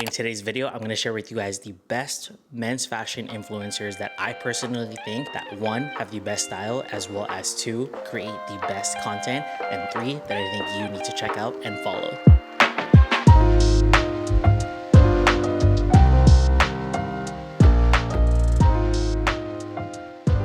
In today's video, I'm going to share with you guys the best men's fashion influencers that I personally think that one, have the best style, as well as two, create the best content, and three, that I think you need to check out and follow.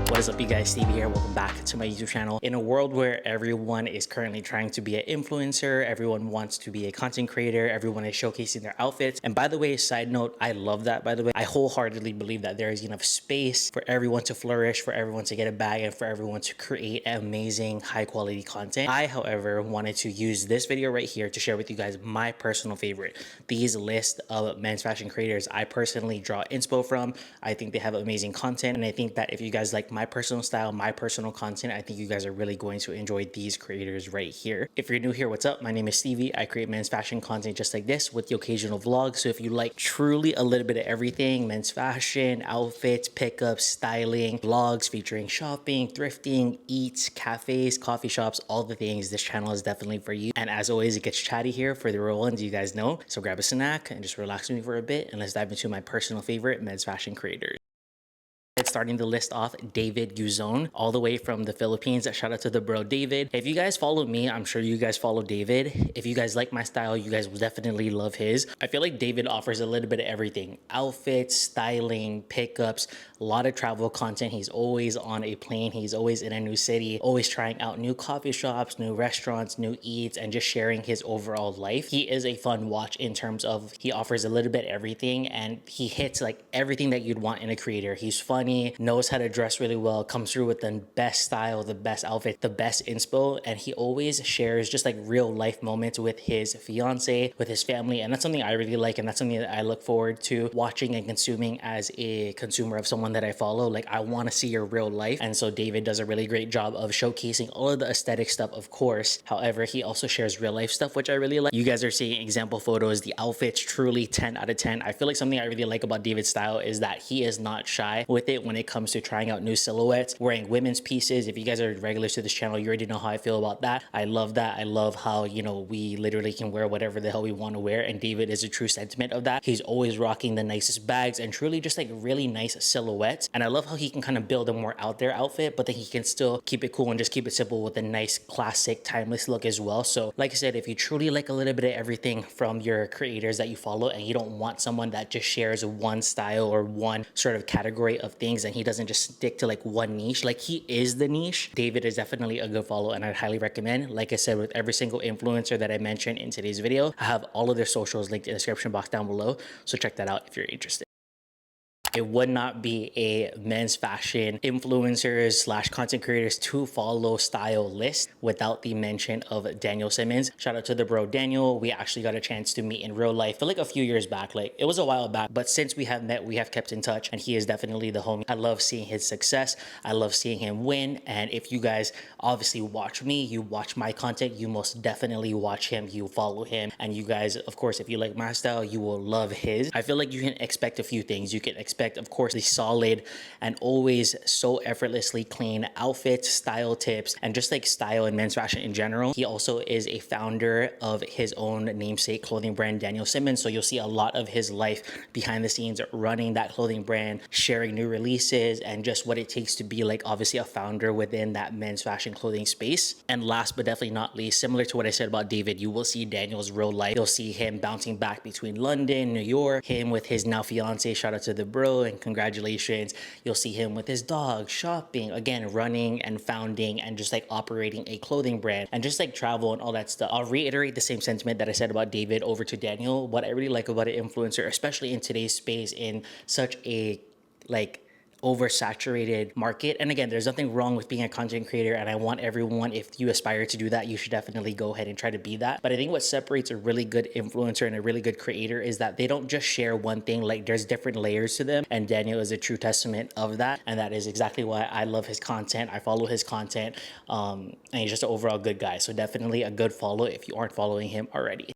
What is up, you guys? Stevie here. Welcome back to my YouTube channel. In a world where everyone is currently trying to be an influencer, everyone wants to be a content creator, everyone is showcasing their outfits. And by the way, side note, I love that, by the way. I wholeheartedly believe that there is enough space for everyone to flourish, for everyone to get a bag, and for everyone to create amazing, high quality content. I, however, wanted to use this video right here to share with you guys my personal favorite. These list of men's fashion creators I personally draw inspo from. I think they have amazing content, and I think that if you guys like my personal style, my personal content, I think you guys are really going to enjoy these creators right here. If you're new here, what's up? My name is Stevie. I create men's fashion content just like this with the occasional vlog. So if you like truly a little bit of everything, men's fashion, outfits, pickups, styling, vlogs featuring shopping, thrifting, eats, cafes, coffee shops, all the things, this channel is definitely for you. And as always, it gets chatty here for the real ones, you guys know. So grab a snack and just relax with me for a bit, and let's dive into my personal favorite men's fashion creators. Starting the list off, David Uzone, all the way from the Philippines. Shout out to the bro David. If you guys follow me, I'm sure you guys follow David. If you guys like my style, you guys will definitely love his. I feel like David offers a little bit of everything: outfits, styling, pickups, a lot of travel content. He's always on a plane, he's always in a new city, always trying out new coffee shops, new restaurants, new eats, and just sharing his overall life. He is a fun watch in terms of he offers a little bit everything, and he hits like everything that you'd want in a creator. He's funny, knows how to dress really well, comes through with the best style, the best outfit, the best inspo, and he always shares just like real life moments with his fiance, with his family, and that's something I really like, and that's something that I look forward to watching and consuming as a consumer of someone that I follow. Like, I want to see your real life, and so David does a really great job of showcasing all of the aesthetic stuff, of course. However, he also shares real life stuff, which I really like. You guys are seeing example photos. The outfits truly 10 out of 10. I feel like something I really like about David's style is that he is not shy with it when it comes to trying out new silhouettes, wearing women's pieces. If you guys are regulars to this channel, you already know how I feel about that. I love that. I love how, you know, we literally can wear whatever the hell we want to wear, and David is a true sentiment of that. He's always rocking the nicest bags and truly just like really nice silhouettes, and I love how he can kind of build a more out there outfit, but then he can still keep it cool and just keep it simple with a nice classic timeless look as well. So like I said, if you truly like a little bit of everything from your creators that you follow, and you don't want someone that just shares one style or one sort of category of things, and he doesn't just stick to like one niche, like he is the niche, David is definitely a good follow, and I'd highly recommend. Like I said, with every single influencer that I mentioned in today's video, I have all of their socials linked in the description box down below, so check that out if you're interested. It would not be a men's fashion influencers slash content creators to follow style list without the mention of Daniel Simmons. Shout out to the bro Daniel. We actually got a chance to meet in real life for like a few years back. Like, it was a while back, but since we have met, we have kept in touch, and he is definitely the homie. I love seeing his success. I love seeing him win. And if you guys obviously watch me, you watch my content, you most definitely watch him, you follow him, and you guys, of course, if you like my style, you will love his. I feel like you can expect a few things. You can expect, of course, the solid and always so effortlessly clean outfits, style tips, and just like style and men's fashion in general. He also is a founder of his own namesake clothing brand, Daniel Simmons. So you'll see a lot of his life behind the scenes running that clothing brand, sharing new releases, and just what it takes to be like obviously a founder within that men's fashion clothing space. And last but definitely not least, similar to what I said about David, you will see Daniel's real life. You'll see him bouncing back between London, New York, him with his now fiance, shout out to the bro, and congratulations. You'll see him with his dog, shopping, again, running and founding and just like operating a clothing brand, and just like travel and all that stuff. I'll reiterate the same sentiment that I said about David over to Daniel. What I really like about an influencer, especially in today's space, in such a like oversaturated market. And again, there's nothing wrong with being a content creator, and I want everyone, if you aspire to do that, you should definitely go ahead and try to be that. But I think what separates a really good influencer and a really good creator is that they don't just share one thing. Like, there's different layers to them, and Daniel is a true testament of that, and that is exactly why I love his content. I follow his content, and he's just an overall good guy. So definitely a good follow if you aren't following him already.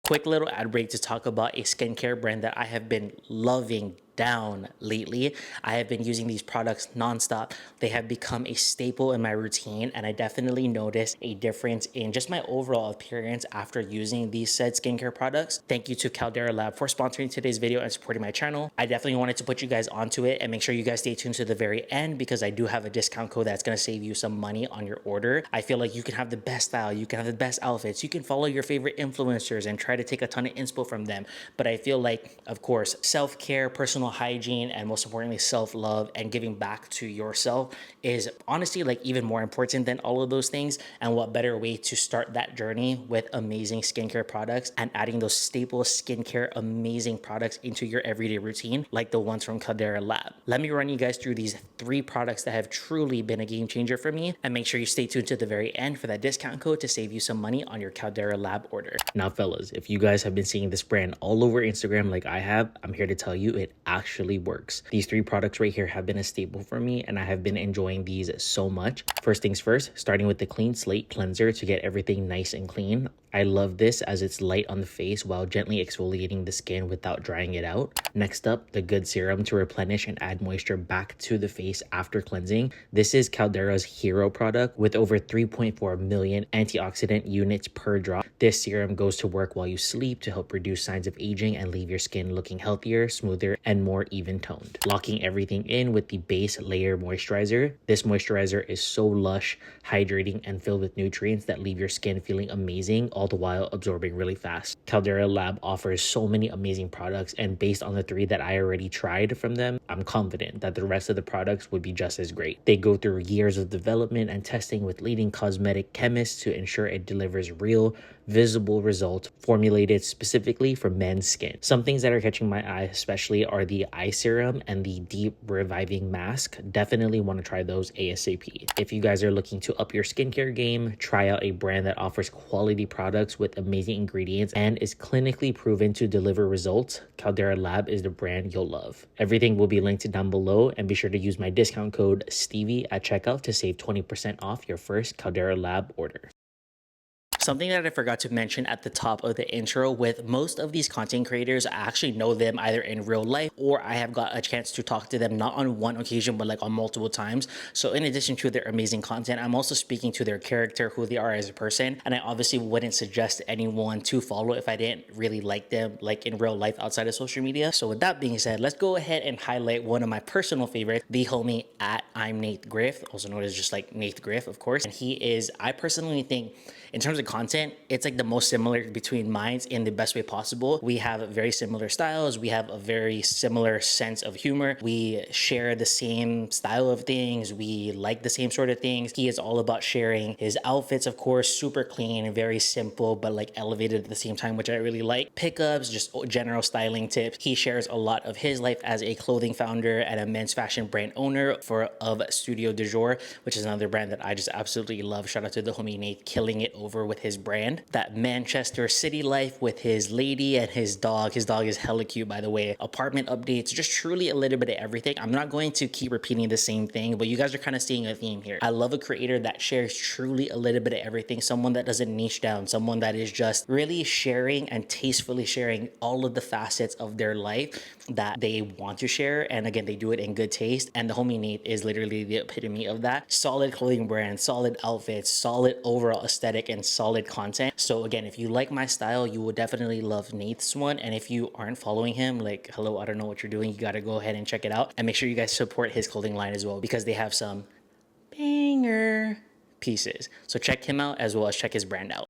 Quick little ad break to talk about a skincare brand that I have been loving down lately. I have been using these products nonstop. They have become a staple in my routine, and I definitely noticed a difference in just my overall appearance after using these said skincare products. Thank you to Caldera Lab for sponsoring today's video and supporting my channel. I definitely wanted to put you guys onto it, and make sure you guys stay tuned to the very end because I do have a discount code that's going to save you some money on your order. I feel like you can have the best style, you can have the best outfits, you can follow your favorite influencers and try to take a ton of inspo from them. But I feel like, of course, self-care, personal hygiene, and most importantly, self-love and giving back to yourself is honestly like even more important than all of those things. And what better way to start that journey with amazing skincare products and adding those staple skincare amazing products into your everyday routine like the ones from Caldera Lab. Let me run you guys through these 3 products that have truly been a game changer for me, and make sure you stay tuned to the very end for that discount code to save you some money on your Caldera Lab order. Now fellas, if you guys have been seeing this brand all over Instagram like I have, I'm here to tell you it actually works. These 3 products right here have been a staple for me, and I have been enjoying these so much. First things first, starting with the Clean Slate Cleanser to get everything nice and clean. I love this as it's light on the face while gently exfoliating the skin without drying it out. Next up, the Good Serum to replenish and add moisture back to the face after cleansing. This is Caldera's hero product with over 3.4 million antioxidant units per drop. This serum goes to work while you sleep to help reduce signs of aging and leave your skin looking healthier, smoother, and more even toned. Locking everything in with the base layer moisturizer. This moisturizer is so lush, hydrating, and filled with nutrients that leave your skin feeling amazing, all the while absorbing really fast. Caldera Lab offers so many amazing products, and based on the 3 that I already tried from them, I'm confident that the rest of the products would be just as great. They go through years of development and testing with leading cosmetic chemists to ensure it delivers real, visible results formulated specifically for men's skin. Some things that are catching my eye especially are the eye serum and the deep reviving mask. Definitely want to try those ASAP. If you guys are looking to up your skincare game, try out a brand that offers quality products with amazing ingredients and is clinically proven to deliver results. Caldera Lab is the brand you'll love. Everything will be linked down below, and be sure to use my discount code STEVIE at checkout to save 20% off your first Caldera Lab order. Something that I forgot to mention at the top of the intro, with most of these content creators, I actually know them either in real life or I have got a chance to talk to them not on one occasion but like on multiple times. So in addition to their amazing content, I'm also speaking to their character, who they are as a person, and I obviously wouldn't suggest anyone to follow if I didn't really like them like in real life outside of social media. So with that being said, let's go ahead and highlight one of my personal favorites, the homie at I'm Nate Griff, also known as just like Nate Griff, of course. And he is, I personally think, in terms of content, it's like the most similar between minds in the best way possible. We have very similar styles. We have a very similar sense of humor. We share the same style of things. We like the same sort of things. He is all about sharing his outfits, of course, super clean and very simple, but like elevated at the same time, which I really like. Pickups, just general styling tips. He shares a lot of his life as a clothing founder and a men's fashion brand owner of Studio Du Jour, which is another brand that I just absolutely love. Shout out to the homie Nate, killing it over with his brand. That Manchester city life with his lady and his dog. His dog is hella cute, by the way. Apartment updates, just truly a little bit of everything. I'm not going to keep repeating the same thing, but you guys are kind of seeing a theme here. I love a creator that shares truly a little bit of everything, someone that doesn't niche down, someone that is just really sharing and tastefully sharing all of the facets of their life that they want to share. And again, they do it in good taste. And the homie Nate is literally the epitome of that. Solid clothing brand, solid outfits, solid overall aesthetic, and solid content. So again, if you like my style, you will definitely love Nate's one. And if you aren't following him, like, hello, I don't know what you're doing. You got to go ahead and check it out, and make sure you guys support his clothing line as well, because they have some banger pieces. So check him out as well as check his brand out.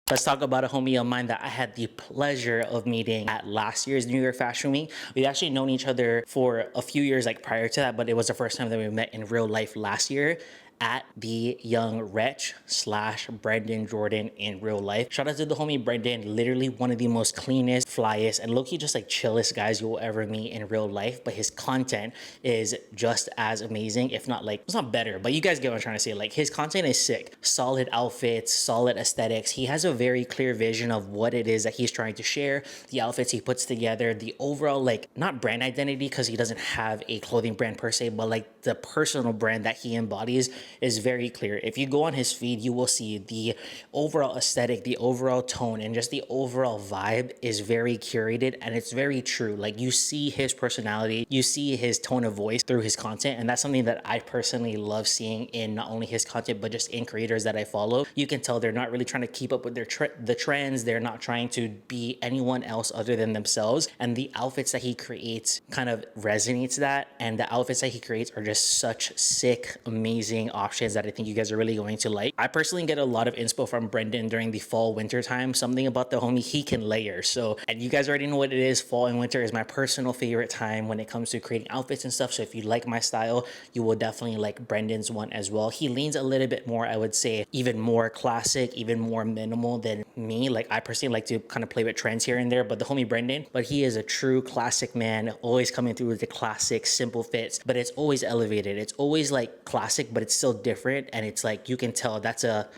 Let's talk about a homie of mine that I had the pleasure of meeting at last year's New York Fashion Week. We'd actually known each other for a few years like prior to that, but it was the first time that we met in real life last year at the Young Wretch / Brendan Jordan in real life. Shout out to the homie Brendan, literally one of the most cleanest, flyest, and low-key just like chillest guys you will ever meet in real life. But his content is just as amazing, if not like, it's not better, but you guys get what I'm trying to say. Like, his content is sick. Solid outfits, solid aesthetics. He has a very clear vision of what it is that he's trying to share, the outfits he puts together, the overall, like, not brand identity, because he doesn't have a clothing brand per se, but like the personal brand that he embodies is very clear. If you go on his feed, you will see the overall aesthetic, the overall tone, and just the overall vibe is very curated, and it's very true. Like, you see his personality, you see his tone of voice through his content, and that's something that I personally love seeing in not only his content but just in creators that I follow. You can tell they're not really trying to keep up with the trends. They're not trying to be anyone else other than themselves, and the outfits that he creates kind of resonates that, and the outfits that he creates are just such sick, amazing options that I think you guys are really going to like. I personally get a lot of inspo from Brendan during the fall winter time. Something about the homie, he can layer. So, and you guys already know what it is. Fall and winter is my personal favorite time when it comes to creating outfits and stuff. So if you like my style, you will definitely like Brendan's one as well. He leans a little bit more, I would say, even more classic, even more minimal than me. Like, I personally like to kind of play with trends here and there, but the homie Brendan, but he is a true classic man, always coming through with the classic simple fits, but it's always elevated. It's always like classic, but it's still different. And it's like, you can tell that's a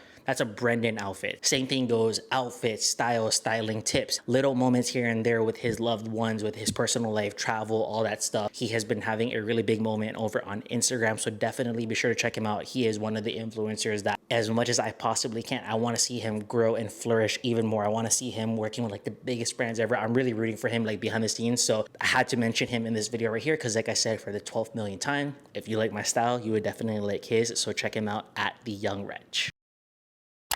Brendan outfit. Same thing goes outfits, style, styling tips, little moments here and there with his loved ones, with his personal life, travel, all that stuff. He has been having a really big moment over on Instagram, so definitely be sure to check him out. He is one of the influencers that, as much as I possibly can, I want to see him grow and flourish even more. I want to see him working with like the biggest brands ever. I'm really rooting for him like behind the scenes, so I had to mention him in this video right here because, like I said, for the 12th millionth time, if you like my style, you would definitely like his, so check him out at The Young Wretch.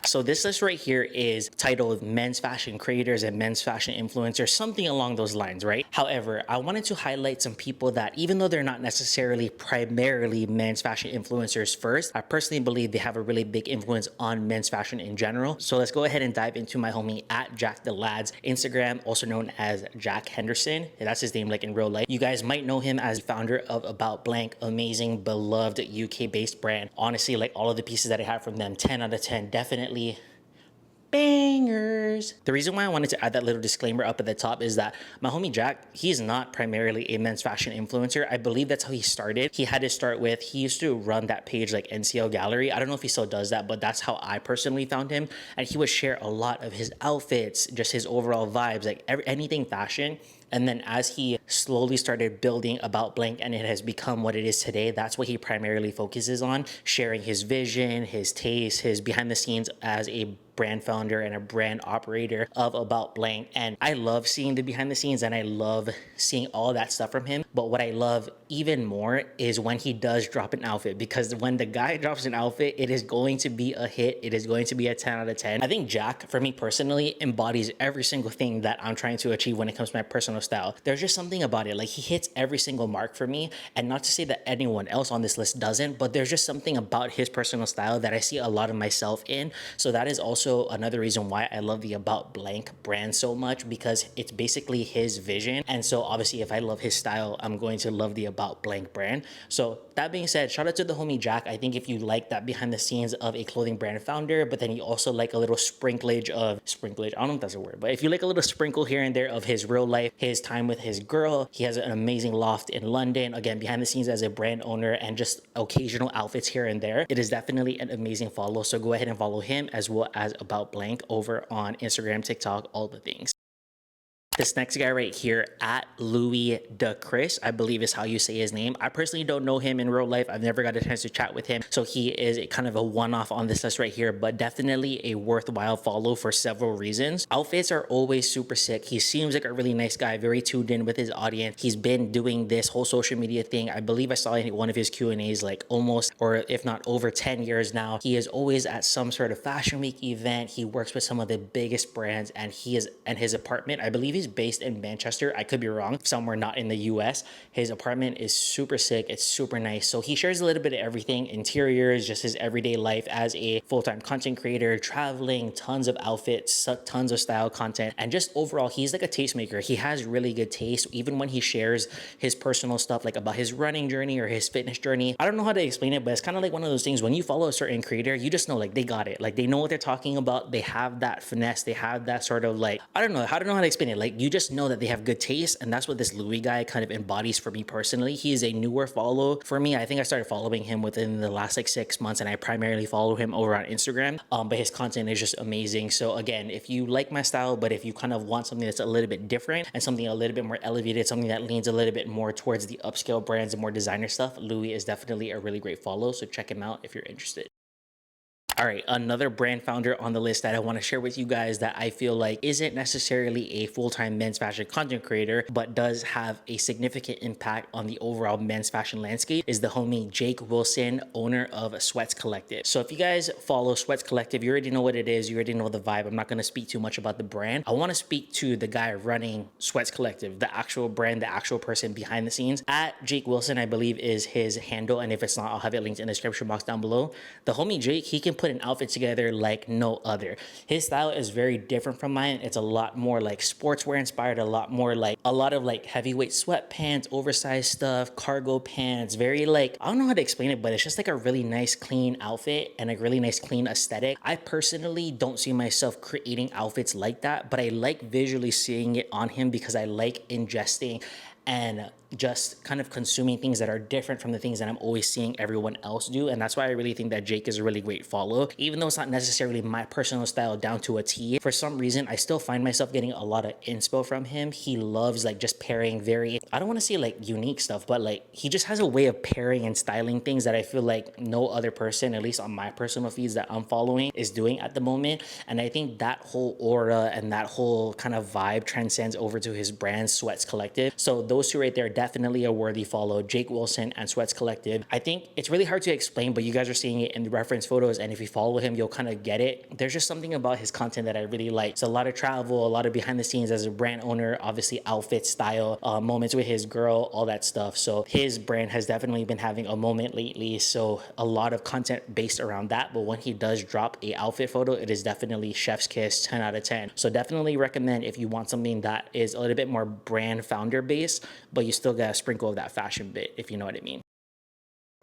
So this list right here is titled Men's Fashion Creators and Men's Fashion Influencers, something along those lines, right? However, I wanted to highlight some people that, even though they're not necessarily primarily men's fashion influencers first, I personally believe they have a really big influence on men's fashion in general. So let's go ahead and dive into my homie at Jack the Lads, Instagram, also known as Jack Henderson. That's his name like in real life. You guys might know him as founder of About Blank, amazing, beloved UK-based brand. Honestly, like all of the pieces that I have from them, 10 out of 10, definitely bangers. The reason why I wanted to add that little disclaimer up at the top is that my homie Jack, he's not primarily a men's fashion influencer. I believe that's how he started. He had to start with, he used to run that page like NCL Gallery. I don't know if he still does that, but that's how I personally found him. And he would share a lot of his outfits, just his overall vibes, like anything fashion. And then as he slowly started building About Blank and it has become what it is today, that's what he primarily focuses on, sharing his vision, his taste, his behind the scenes as a brand founder and a brand operator of About Blank. And I love seeing the behind the scenes and I love seeing all that stuff from him. But what I love even more is when he does drop an outfit, because when the guy drops an outfit, it is going to be a hit. It is going to be a 10 out of 10. I think Jack, for me personally, embodies every single thing that I'm trying to achieve when it comes to my personal style. There's just something about it. Like, he hits every single mark for me, and not to say that anyone else on this list doesn't, but there's just something about his personal style that I see a lot of myself in. So that is also another reason why I love the About Blank brand so much, because it's basically his vision. And so obviously if I love his style, I'm going to love the About Blank brand. So that being said, shout out to the homie Jack. I think if you like that behind the scenes of a clothing brand founder, but then you also like a little sprinklage, I don't know if that's a word, but if you like a little sprinkle here and there of his real life, his time with his girl, he has an amazing loft in London, again, behind the scenes as a brand owner, and just occasional outfits here and there. It is definitely an amazing follow. So go ahead and follow him as well as About Blank over on Instagram, TikTok, all the things. This next guy right here, at Louis de Chris, I believe is how you say his name. I personally don't know him in real life. I've never got a chance to chat with him. So he is a kind of a one-off on this list right here, but definitely a worthwhile follow for several reasons. Outfits are always super sick. He seems like a really nice guy, very tuned in with his audience. He's been doing this whole social media thing. I believe I saw in one of his Q&As like almost, or if not over 10 years now. He is always at some sort of fashion week event. He works with some of the biggest brands, and his apartment, I believe he's based in Manchester. I could be wrong, somewhere not in the US. His apartment is super sick. It's super nice. So he shares a little bit of everything, interiors, just his everyday life as a full-time content creator, traveling, tons of outfits, tons of style content, and just overall, he's like a tastemaker. He has really good taste. Even when he shares his personal stuff, like about his running journey or his fitness journey, I don't know how to explain it, but it's kind of like one of those things when you follow a certain creator, you just know like they got it. Like they know what they're talking about. They have that finesse. They have that sort of like, I don't know how to explain it. Like like you just know that they have good taste, and that's what this Louis guy kind of embodies for me personally. He is a newer follow for me. I think I started following him within the last like 6 months, and I primarily follow him over on Instagram. But his content is just amazing. So again, if you like my style, but if you kind of want something that's a little bit different and something a little bit more elevated, something that leans a little bit more towards the upscale brands and more designer stuff, Louis is definitely a really great follow. So check him out if you're interested. All right, another brand founder on the list that I want to share with you guys that I feel like isn't necessarily a full-time men's fashion content creator, but does have a significant impact on the overall men's fashion landscape is the homie Jake Wilson, owner of Sweats Collective. So if you guys follow Sweats Collective, you already know what it is. You already know the vibe. I'm not going to speak too much about the brand. I want to speak to the guy running Sweats Collective, the actual brand, the actual person behind the scenes. At Jake Wilson, I believe is his handle. And if it's not, I'll have it linked in the description box down below. The homie Jake, he can put an outfit together like no other. His style is very different from mine. It's a lot more like sportswear inspired, a lot of like heavyweight sweatpants, oversized stuff, cargo pants, very like, I don't know how to explain it, but it's just like a really nice clean outfit and a really nice clean aesthetic. I personally don't see myself creating outfits like that, but I like visually seeing it on him because I like ingesting and just kind of consuming things that are different from the things that I'm always seeing everyone else do. And that's why I really think that Jake is a really great follow. Even though it's not necessarily my personal style down to a T, for some reason, I still find myself getting a lot of inspo from him. He loves like just pairing very, I don't want to say like unique stuff, but like he just has a way of pairing and styling things that I feel like no other person, at least on my personal feeds that I'm following, is doing at the moment. And I think that whole aura and that whole kind of vibe transcends over to his brand, Sweats Collective. So those two right there, definitely a worthy follow, Jake Wilson and Sweats Collective. I think it's really hard to explain, but you guys are seeing it in the reference photos, and if you follow him, you'll kind of get it. There's just something about his content that I really like. It's a lot of travel, a lot of behind the scenes as a brand owner, obviously outfit style, moments with his girl, all that stuff. So his brand has definitely been having a moment lately, so a lot of content based around that. But when he does drop a outfit photo, it is definitely chef's kiss, 10 out of 10. So definitely recommend if you want something that is a little bit more brand founder based, but you still got a sprinkle of that fashion bit, if you know what I mean.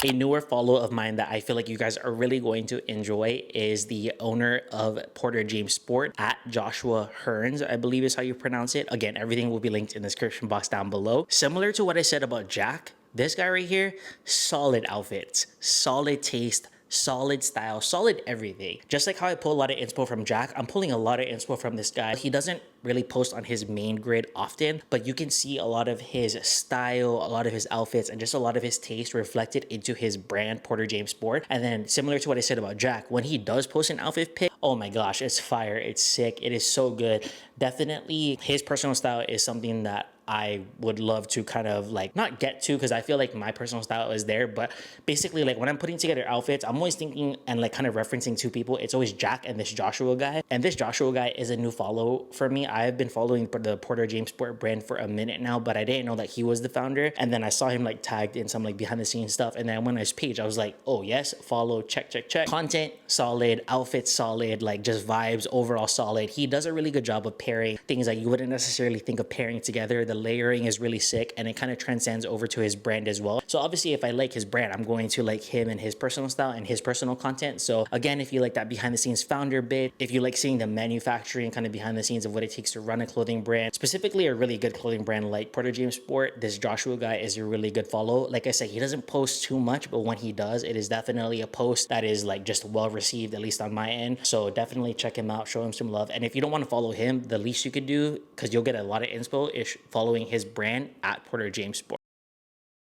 A newer follow of mine that I feel like you guys are really going to enjoy is the owner of Porter James Sport, at Joshua Hearns, I believe is how you pronounce it. Again, everything will be linked in the description box down below. Similar to what I said about Jack, this guy right here, solid outfits, solid taste, solid style, solid everything. Just like how I pull a lot of inspo from Jack, I'm pulling a lot of inspo from this guy. He doesn't really post on his main grid often, but you can see a lot of his style, a lot of his outfits, and just a lot of his taste reflected into his brand, Porter James Sport. And then similar to what I said about Jack, when he does post an outfit pic, oh my gosh, it's fire, it's sick, it is so good. Definitely his personal style is something that I would love to kind of like not get to, because I feel like my personal style is there, but basically like when I'm putting together outfits, I'm always thinking and like kind of referencing two people. It's always Jack and this Joshua guy, and this Joshua guy is a new follow for me. I have been following the Porter James Sport brand for a minute now, but I didn't know that he was the founder. And then I saw him like tagged in some like behind the scenes stuff, and then I went on his page, I was like, oh yes, follow, check. Content solid, outfits solid, like just vibes overall solid. He does a really good job of pairing things that you wouldn't necessarily think of pairing together. The layering is really sick, and it kind of transcends over to his brand as well. So obviously if I like his brand, I'm going to like him and his personal style and his personal content. So again, if you like that behind the scenes founder bit, if you like seeing the manufacturing kind of behind the scenes of what it takes to run a clothing brand, specifically a really good clothing brand like Porter James Sport, this Joshua guy is a really good follow. Like I said, he doesn't post too much, but when he does, it is definitely a post that is like just well received, at least on my end. So definitely check him out, show him some love. And if you don't want to follow him, the least you could do, because you'll get a lot of inspo, is following his brand at Porter James Sport.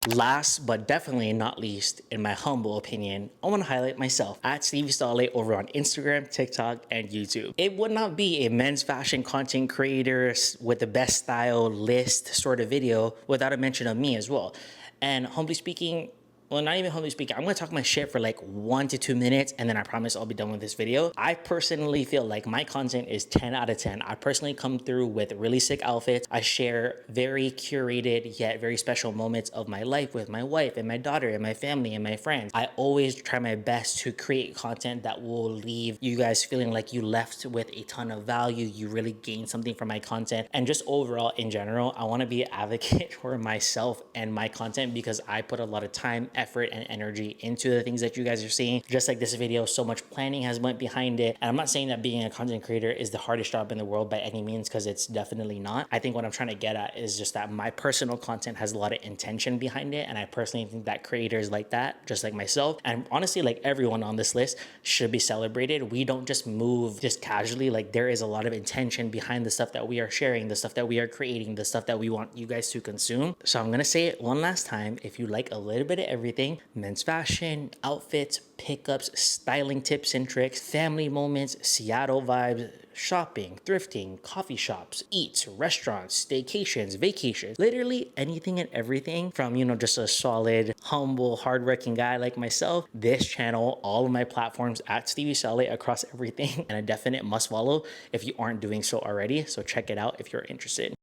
Last but definitely not least, in my humble opinion, I want to highlight myself at STEVIE SALLE over on Instagram, TikTok, and YouTube. It would not be a men's fashion content creator with the best style list sort of video without a mention of me as well. And humbly speaking, well, not even humbly speaking, I'm gonna talk my shit for like 1 to 2 minutes, and then I promise I'll be done with this video. I personally feel like my content is 10 out of 10. I personally come through with really sick outfits. I share very curated yet very special moments of my life with my wife and my daughter and my family and my friends. I always try my best to create content that will leave you guys feeling like you left with a ton of value. You really gained something from my content. And just overall in general, I wanna be an advocate for myself and my content because I put a lot of time, effort and energy into the things that you guys are seeing. Just like this video, so much planning has went behind it. And I'm not saying that being a content creator is the hardest job in the world by any means, because it's definitely not. I think what I'm trying to get at is just that my personal content has a lot of intention behind it. And I personally think that creators like that, just like myself, and honestly, like everyone on this list, should be celebrated. We don't just move just casually. Like, there is a lot of intention behind the stuff that we are sharing, the stuff that we are creating, the stuff that we want you guys to consume. So I'm gonna say it one last time. If you like a little bit of everything, men's fashion, outfits, pickups, styling tips and tricks, family moments, Seattle vibes, shopping, thrifting, coffee shops, eats, restaurants, staycations, vacations, literally anything and everything from, you know, just a solid, humble, hardworking guy like myself, this channel, all of my platforms at STEVIE SALLE across everything, and a definite must follow if you aren't doing so already. So check it out if you're interested.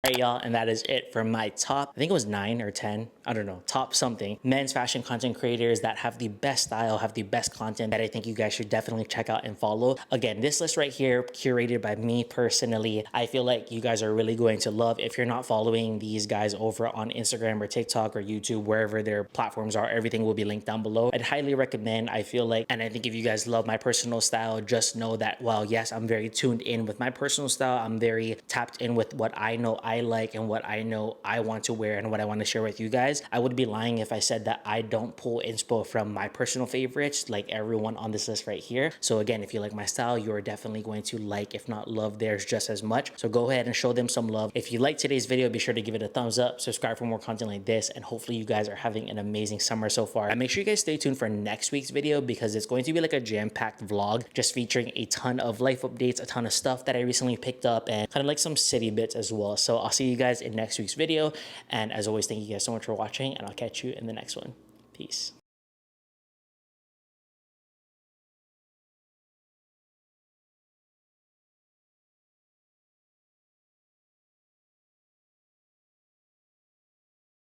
All right, y'all, and that is it for my top, I think it was 9 or 10, I don't know, top something, men's fashion content creators that have the best style, have the best content that I think you guys should definitely check out and follow. Again, this list right here, curated by me personally, I feel like you guys are really going to love. If you're not following these guys over on Instagram or TikTok or YouTube, wherever their platforms are, everything will be linked down below. I'd highly recommend. I feel like, and I think if you guys love my personal style, just know that, well, yes, I'm very tuned in with my personal style. I'm very tapped in with what I know I like and what I know I want to wear and what I want to share with you guys. I would be lying if I said that I don't pull inspo from my personal favorites like everyone on this list right here. So again, if you like my style, you're definitely going to like, if not love, theirs just as much. So go ahead and show them some love. If you like today's video, be sure to give it a thumbs up, subscribe for more content like this, and hopefully you guys are having an amazing summer so far. And make sure you guys stay tuned for next week's video, because it's going to be like a jam-packed vlog just featuring a ton of life updates, a ton of stuff that I recently picked up, and kind of like some city bits as well. So I'll see you guys in next week's video, and as always, thank you guys so much for watching, and I'll catch you in the next one. Peace.